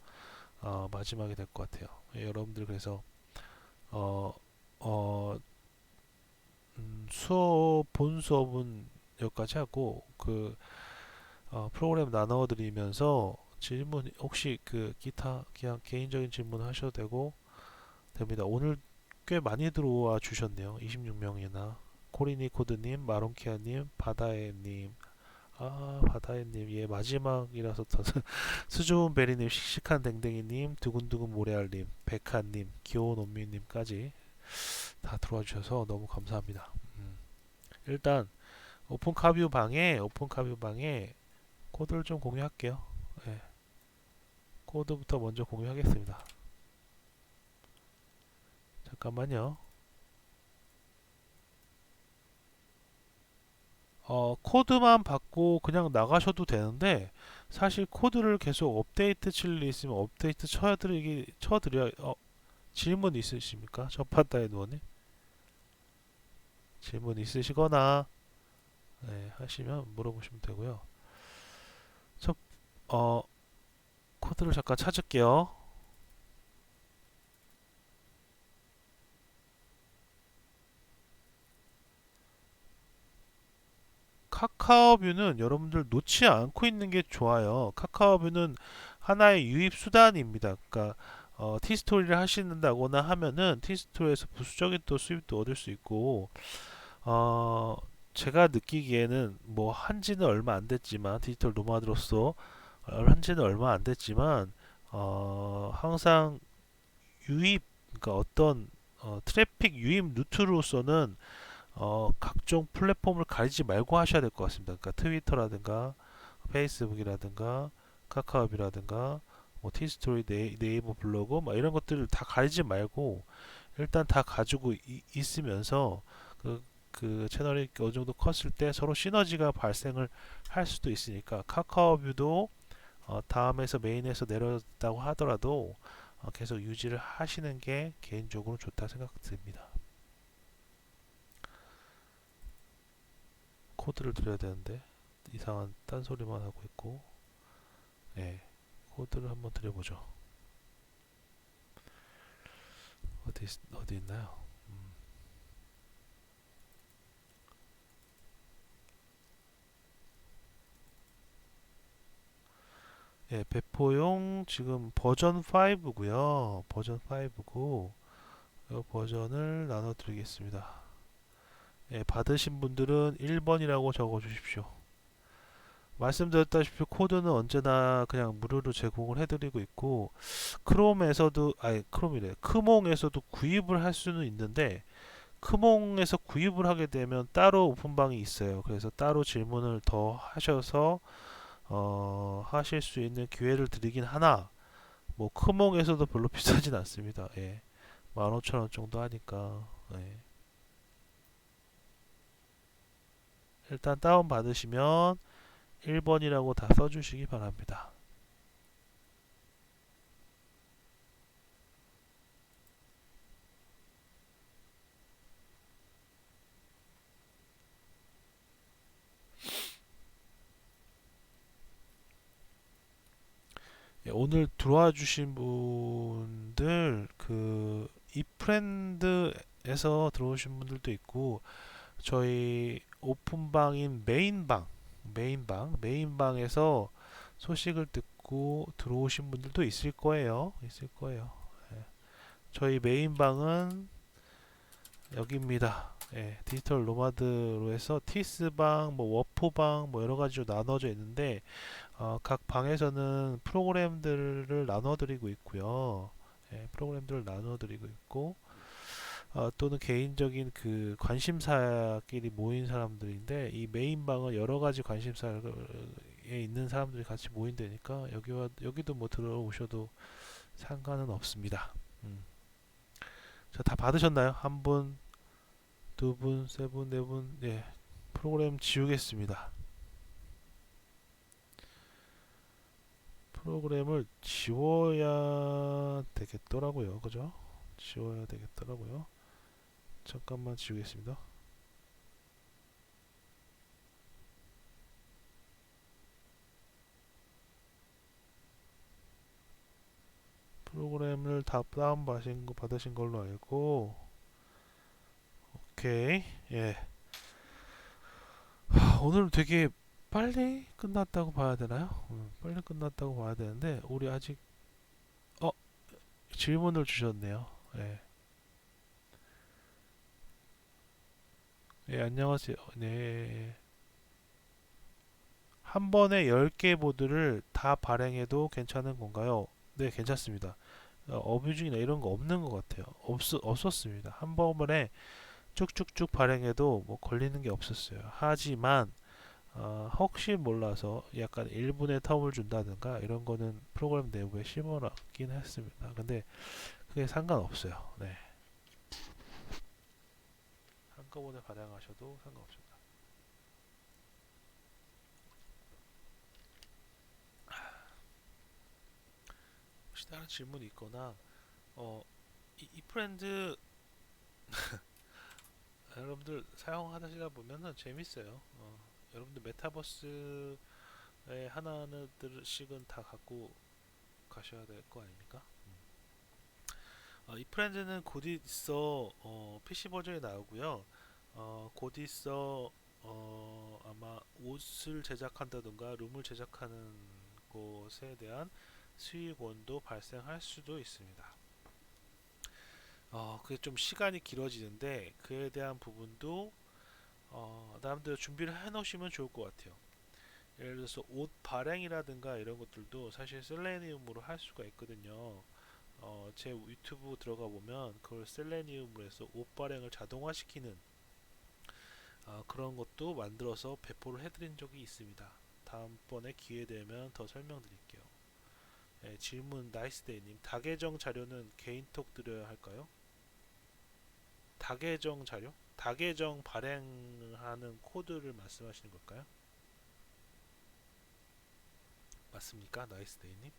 마지막이 될 것 같아요. 예, 여러분들 그래서 어, 어, 본 수업은 여기까지 하고 그 프로그램 나눠 드리면서 질문 혹시 그 기타 그냥 개인적인 질문 하셔도 되고 됩니다. 오늘 꽤 많이 들어와 주셨네요. 26명이나 코리니 코드님, 마론키아님, 바다에님, 바다에님, 예 마지막이라서 더 수좋은 베리님, 씩씩한 댕댕이님, 두근두근 모래알님, 백하님, 귀여운 온미님까지 다 들어와 주셔서 너무 감사합니다. 일단 오픈 카뷰 방에 코드를 좀 공유할게요. 예, 코드부터 먼저 공유하겠습니다. 잠깐만요. 코드만 받고 그냥 나가셔도 되는데 사실 코드를 계속 업데이트 칠 일 있으면 업데이트 쳐드려 질문 있으십니까? 접한다의 노원님 질문 있으시거나 네, 하시면 물어보시면 되고요. 저, 어, 코드를 잠깐 찾을게요. 카카오뷰는 여러분들 놓지 않고 있는 게 좋아요. 카카오뷰는 하나의 유입 수단입니다. 그러니까 티스토리를 하신다거나 하면은 티스토리에서 부수적인 또 수입도 얻을 수 있고 어, 제가 느끼기에는 뭐 한지는 얼마 안 됐지만 디지털 노마드로서 한지는 얼마 안 됐지만 항상 유입 그러니까 어떤 트래픽 유입 루트로서는 각종 플랫폼을 가리지 말고 하셔야 될 것 같습니다. 그러니까 트위터라든가 페이스북이라든가 카카오비라든가 뭐 티스토리 네이버 블로그 뭐 이런 것들을 다 가리지 말고 일단 다 가지고 있으면서 그 채널이 어느 정도 컸을 때 서로 시너지가 발생을 할 수도 있으니까 카카오뷰도 다음에서 메인에서 내려졌다고 하더라도 계속 유지를 하시는 게 개인적으로 좋다 생각됩니다. 코드를 드려야 되는데 이상한 딴소리만 하고 있고 예, 코드를 한번 드려보죠. 어디 있나요? 음, 예, 배포용 지금 버전 5고요. 버전 5고 이 버전을 나눠 드리겠습니다. 예, 받으신 분들은 1번이라고 적어 주십시오. 말씀드렸다시피 코드는 언제나 그냥 무료로 제공을 해드리고 있고 크롬에서도 아니 크롬이래 크몽에서도 구입을 할 수는 있는데 크몽에서 구입을 하게 되면 따로 오픈방이 있어요. 그래서 따로 질문을 더 하셔서 하실 수 있는 기회를 드리긴 하나 뭐 크몽에서도 별로 비싸진 않습니다. 예. 15,000원 정도 하니까 예. 일단 다운 받으시면 1번이라고 다 써주시기 바랍니다. 예, 오늘 들어와 주신 분들 그 이프렌드에서 들어오신 분들도 있고 저희 오픈방인 메인방에서 소식을 듣고 들어오신 분들도 있을 거예요. 있을 거예요. 예. 저희 메인방은 여기입니다. 예, 디지털 노마드로 해서 티스방, 뭐 워프방, 뭐 여러 가지로 나눠져 있는데 각 방에서는 프로그램들을 나눠드리고 있고요. 예, 프로그램들을 나눠드리고 있고 또는 개인적인 그 관심사끼리 모인 사람들인데 이 메인방은 여러 가지 관심사에 있는 사람들이 같이 모인다니까 여기도 뭐 들어오셔도 상관은 없습니다. 음. 자, 다 받으셨나요? 한 분, 두 분, 세 분, 네 분, 예. 프로그램 지우겠습니다. 프로그램을 지워야 되겠더라고요. 그죠? 지워야 되겠더라고요. 잠깐만 지우겠습니다. 프로그램을 다 받으신 걸로 알고 오케이. 예. 오늘 되게 빨리 끝났다고 봐야 되나요? 빨리 끝났다고 봐야 되는데 우리 아직 어 질문을 주셨네요. 예. 예, 안녕하세요. 네. 한 번에 10개 보드를 다 발행해도 괜찮은 건가요? 네, 괜찮습니다. 어뷰징이나 이런 거 없는 것 같아요. 없었습니다. 한 번에 쭉쭉쭉 발행해도 뭐 걸리는 게 없었어요. 하지만 혹시 몰라서 약간 1분의 텀을 준다든가 이런 거는 프로그램 내부에 심어놨긴 했습니다. 근데 그게 상관없어요. 네. 한꺼번에 발행하셔도 상관없습니다. 혹시 다른 질문이 있거나 이 프렌드 여러분들 사용하시다 보면은 재밌어요. 여러분들 메타버스에 하나씩은 다 갖고 가셔야 될 거 아닙니까? 이 프렌즈는 곧 있어 PC 버전이 나오고요. 곧 있어 아마 옷을 제작한다든가 룸을 제작하는 곳에 대한 수익원도 발생할 수도 있습니다. 그게 좀 시간이 길어지는데 그에 대한 부분도 나름대로 준비를 해 놓으시면 좋을 것 같아요. 예를 들어서 옷 발행이라든가 이런 것들도 사실 셀레니움으로 할 수가 있거든요. 제 유튜브 들어가 보면 그걸 셀레니움으로 해서 옷 발행을 자동화시키는 그런 것도 만들어서 배포를 해드린 적이 있습니다. 다음번에 기회 되면 더 설명드릴게요. 질문 나이스데이님, 다계정 자료는 개인톡 드려야 할까요? 다계정 자료? 다계정 발행하는 코드를 말씀하시는 걸까요? 맞습니까? 나이스데이님?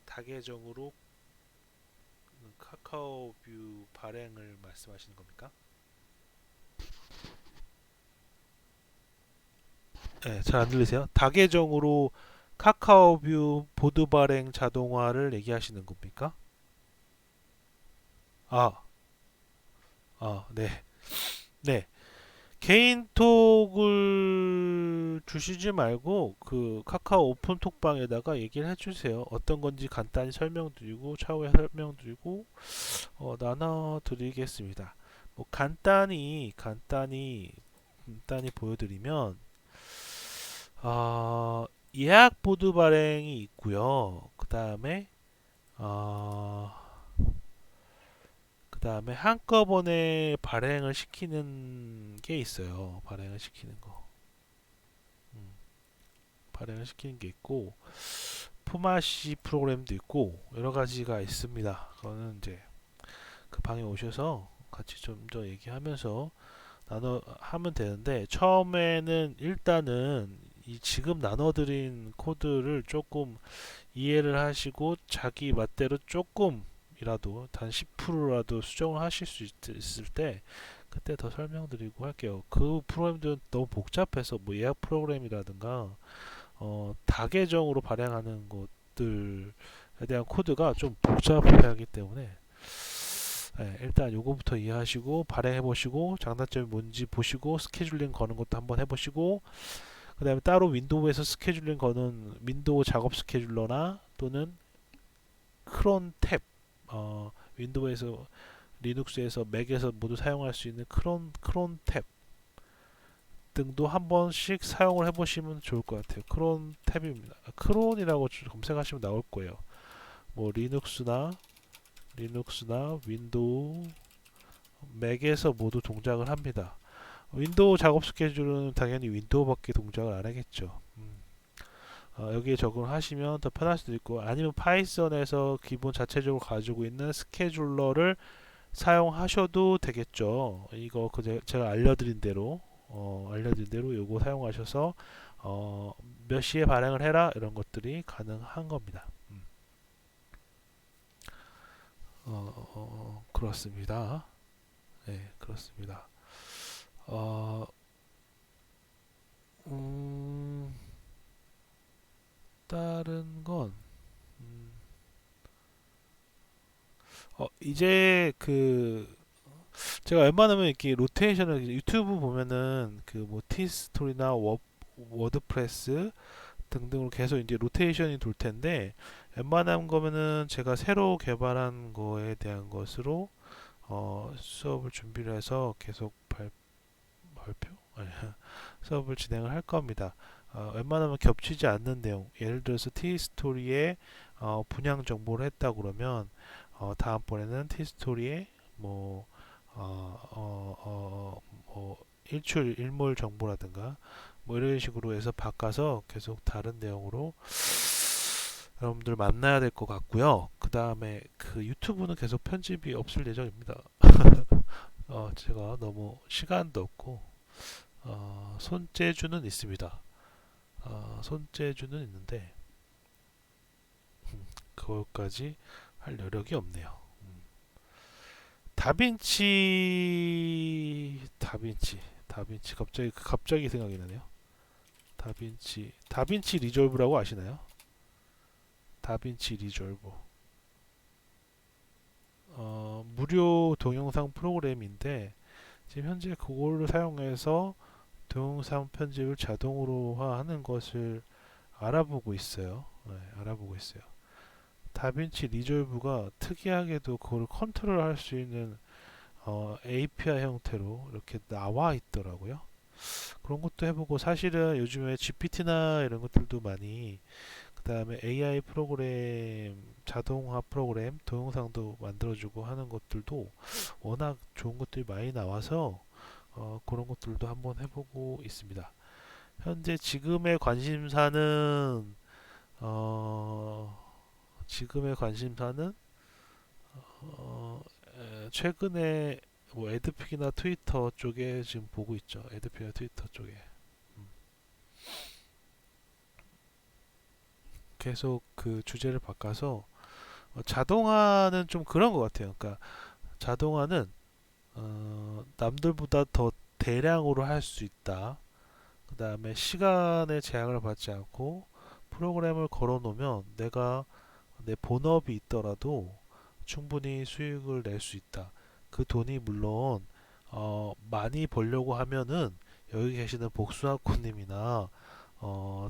다계정으로 카카오뷰 발행을 말씀하시는 겁니까? 네, 잘 안 들리세요? 다계정으로 카카오뷰 보드 발행 자동화를 얘기하시는 겁니까? 아, 네. 네. 개인톡을 주시지 말고 그 카카오 오픈톡방에다가 얘기를 해주세요. 어떤 건지 간단히 설명드리고 차후에 설명드리고 나눠드리겠습니다. 뭐 간단히 보여드리면 예약 보드 발행이 있고요. 어, 그 다음에 한꺼번에 발행을 시키는 게 있어요. 음, 발행을 시키는 게 있고 포마시 프로그램도 있고 여러 가지가 있습니다. 그거는 이제 그 방에 오셔서 같이 좀 더 얘기하면서 나눠 하면 되는데 처음에는 일단은 이 지금 나눠드린 코드를 조금 이해를 하시고 자기 맛대로 조금이라도 단 10%라도 수정을 하실 수 있을 때 그때 더 설명드리고 할게요. 그 프로그램들은 너무 복잡해서 뭐 예약 프로그램이라든가 다계정으로 발행하는 것들에 대한 코드가 좀 복잡하기 때문에 일단 요거부터 이해하시고 발행해 보시고 장단점이 뭔지 보시고 스케줄링 거는 것도 한번 해보시고 그 다음에 따로 윈도우에서 스케줄링 거는 윈도우 작업 스케줄러나 또는 크론 탭 윈도우에서 리눅스에서 맥에서 모두 사용할 수 있는 크론 탭 등도 한 번씩 사용을 해보시면 좋을 것 같아요. 크론 탭입니다. 크론이라고 검색하시면 나올 거예요. 뭐 리눅스나 윈도우 맥에서 모두 동작을 합니다. 윈도우 작업 스케줄은 당연히 윈도우밖에 동작을 안 하겠죠. 여기에 적응을 하시면 더 편할 수도 있고 아니면 파이썬에서 기본 자체적으로 가지고 있는 스케줄러를 사용하셔도 되겠죠. 이거 제가 알려드린 대로 요거 사용하셔서 몇 시에 발행을 해라 이런 것들이 가능한 겁니다. 그렇습니다. 네, 그렇습니다. 어, 음, 다른 건 이제 제가 웬만하면 이렇게 로테이션을 유튜브 보면은 그 뭐 티스토리나 워드프레스 등등으로 계속 이제 로테이션이 돌 텐데 웬만한 거면은 제가 새로 개발한 거에 대한 것으로 수업을 준비를 해서 계속 발표? 아니, 수업을 진행을 할 겁니다. 웬만하면 겹치지 않는 내용 예를 들어서 티스토리에 분양 정보를 했다 그러면 다음번에는 티스토리에 뭐 뭐 일몰 정보라든가 뭐 이런 식으로 해서 바꿔서 계속 다른 내용으로 여러분들 만나야 될 것 같고요. 그 다음에 그 유튜브는 계속 편집이 없을 예정입니다. 제가 너무 시간도 없고 손재주는 있습니다. 손재주는 있는데 그걸까지 할 여력이 없네요. 다빈치 갑자기 생각이 나네요. 다빈치 리졸브라고 아시나요? 다빈치 리졸브 무료 동영상 프로그램인데 지금 현재 그걸로 사용해서 동영상 편집을 자동으로 하는 것을 알아보고 있어요. 네, 알아보고 있어요. 다빈치 리졸브가 특이하게도 그걸 컨트롤할 수 있는 API 형태로 이렇게 나와 있더라고요. 그런 것도 해보고 사실은 요즘에 GPT나 이런 것들도 많이 그 다음에 AI 프로그램 자동화 프로그램 동영상도 만들어주고 하는 것들도 워낙 좋은 것들이 많이 나와서 그런 것들도 한번 해보고 있습니다. 현재 어, 지금의 관심사는 최근에 뭐 에드픽이나 트위터 쪽에 지금 보고 있죠. 에드픽이나 트위터 쪽에 음. 계속 그 주제를 바꿔서 자동화는 좀 그런 것 같아요. 그러니까 자동화는 남들보다 더 대량으로 할 수 있다. 그 다음에 시간의 제약을 받지 않고 프로그램을 걸어 놓으면 내가 내 본업이 있더라도 충분히 수익을 낼 수 있다. 그 돈이 물론 많이 벌려고 하면은 여기 계시는 복수학고님이나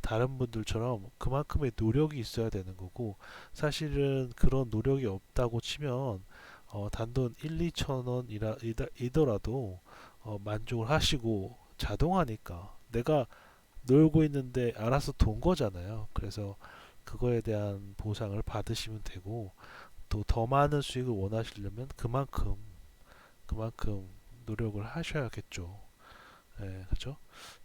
다른 분들처럼 그만큼의 노력이 있어야 되는 거고 사실은 그런 노력이 없다고 치면 단돈 1, 2천 원이더라도 만족을 하시고 자동하니까 내가 놀고 있는데 알아서 돈 거잖아요. 그래서 그거에 대한 보상을 받으시면 되고 또 더 많은 수익을 원하시려면 그만큼 노력을 하셔야겠죠. 예, 그죠?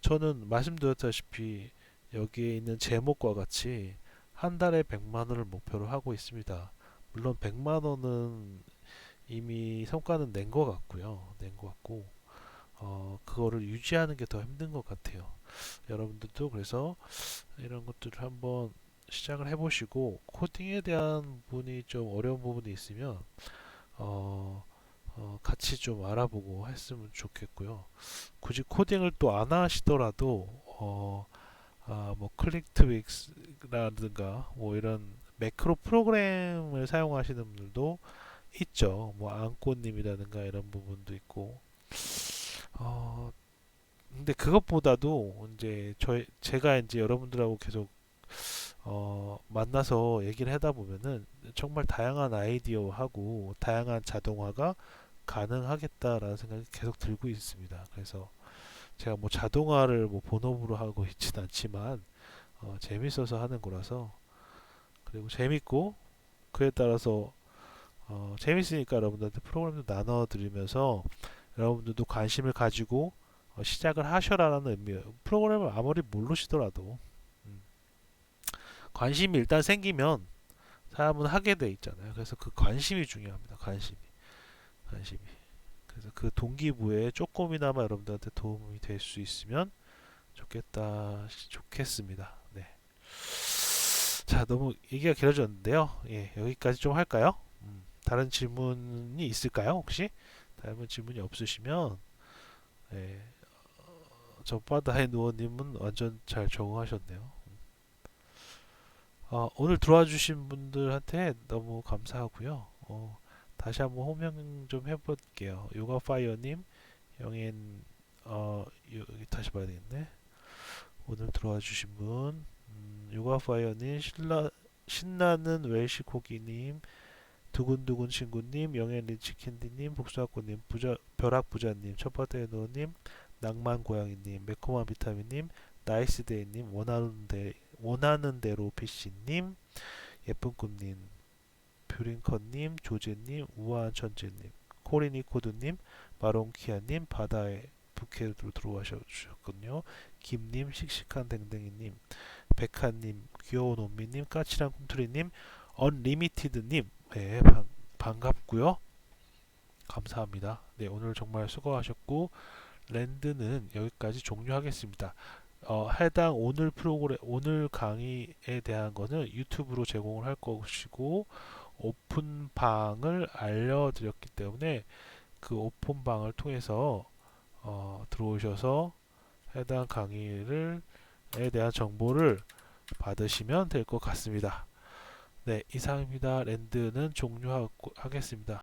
저는 말씀드렸다시피 여기에 있는 제목과 같이 한 달에 100만 원을 목표로 하고 있습니다. 물론 100만 원은 이미 성과는 낸 것 같고요. 낸 것 같고 그거를 유지하는 게 더 힘든 것 같아요. 여러분들도 그래서 이런 것들을 한번 시작을 해보시고 코딩에 대한 부분이 좀 어려운 부분이 있으면 어, 같이 좀 알아보고 했으면 좋겠고요. 굳이 코딩을 또 안 하시더라도 뭐 클릭트윅스라든가 뭐 이런 매크로 프로그램을 사용하시는 분들도 있죠. 뭐 안꼬님이라든가 이런 부분도 있고 어, 근데 그것보다도 이제 제가 이제 여러분들하고 계속 만나서 얘기를 하다 보면은 정말 다양한 아이디어하고 다양한 자동화가 가능하겠다라는 생각이 계속 들고 있습니다. 그래서 제가 뭐 자동화를 뭐 본업으로 하고 있진 않지만 재밌어서 하는 거라서 그리고 재밌고 그에 따라서 재밌으니까 여러분들한테 프로그램도 나눠드리면서 여러분들도 관심을 가지고 시작을 하셔라라는 의미예요. 프로그램을 아무리 모르시더라도 음, 관심이 일단 생기면 사람은 하게 돼 있잖아요. 그래서 그 관심이 중요합니다. 관심이. 그래서 그 동기부여에 조금이나마 여러분들한테 도움이 될 수 있으면 좋겠습니다. 네. 자, 너무 얘기가 길어졌는데요. 예, 여기까지 좀 할까요? 다른 질문이 있을까요? 혹시 다른 질문이 없으시면 예, 저바다의 노원님은 완전 잘 적응하셨네요. 오늘 들어와 주신 분들한테 너무 감사하고요. 다시 한번 호명 좀 해볼게요. 요가파이어님, 영앤, 여기 다시 봐야 되겠네. 오늘 들어와 주신 분, 요가파이어님, 신나는 웰시코기님, 두근두근 친구님, 영앤리치캔디님, 복수학고님, 벼락부자님, 첫바다의노님, 낭만고양이님, 매콤한 비타민님, 나이스데이님, 원하는 대로 피씨님, 예쁜 꿈님, 뷰링컨님, 조제님, 우아한 천재님, 코리니코드님, 마론키아님, 바다의 부캐로 들어와주셨군요. 김님, 씩씩한 댕댕이님, 백하님, 귀여운 온미님, 까칠한 꿈틀이님, 언리미티드님, 네, 반갑고요. 감사합니다. 네, 오늘 정말 수고하셨고 랜드는 여기까지 종료하겠습니다. 해당 오늘 강의에 대한 거는 유튜브로 제공을 할 것이고 오픈방을 알려드렸기 때문에 그 오픈방을 통해서 들어오셔서 해당 강의를 에 대한 정보를 받으시면 될 것 같습니다. 네, 이상입니다. 랜드는 종료하겠습니다.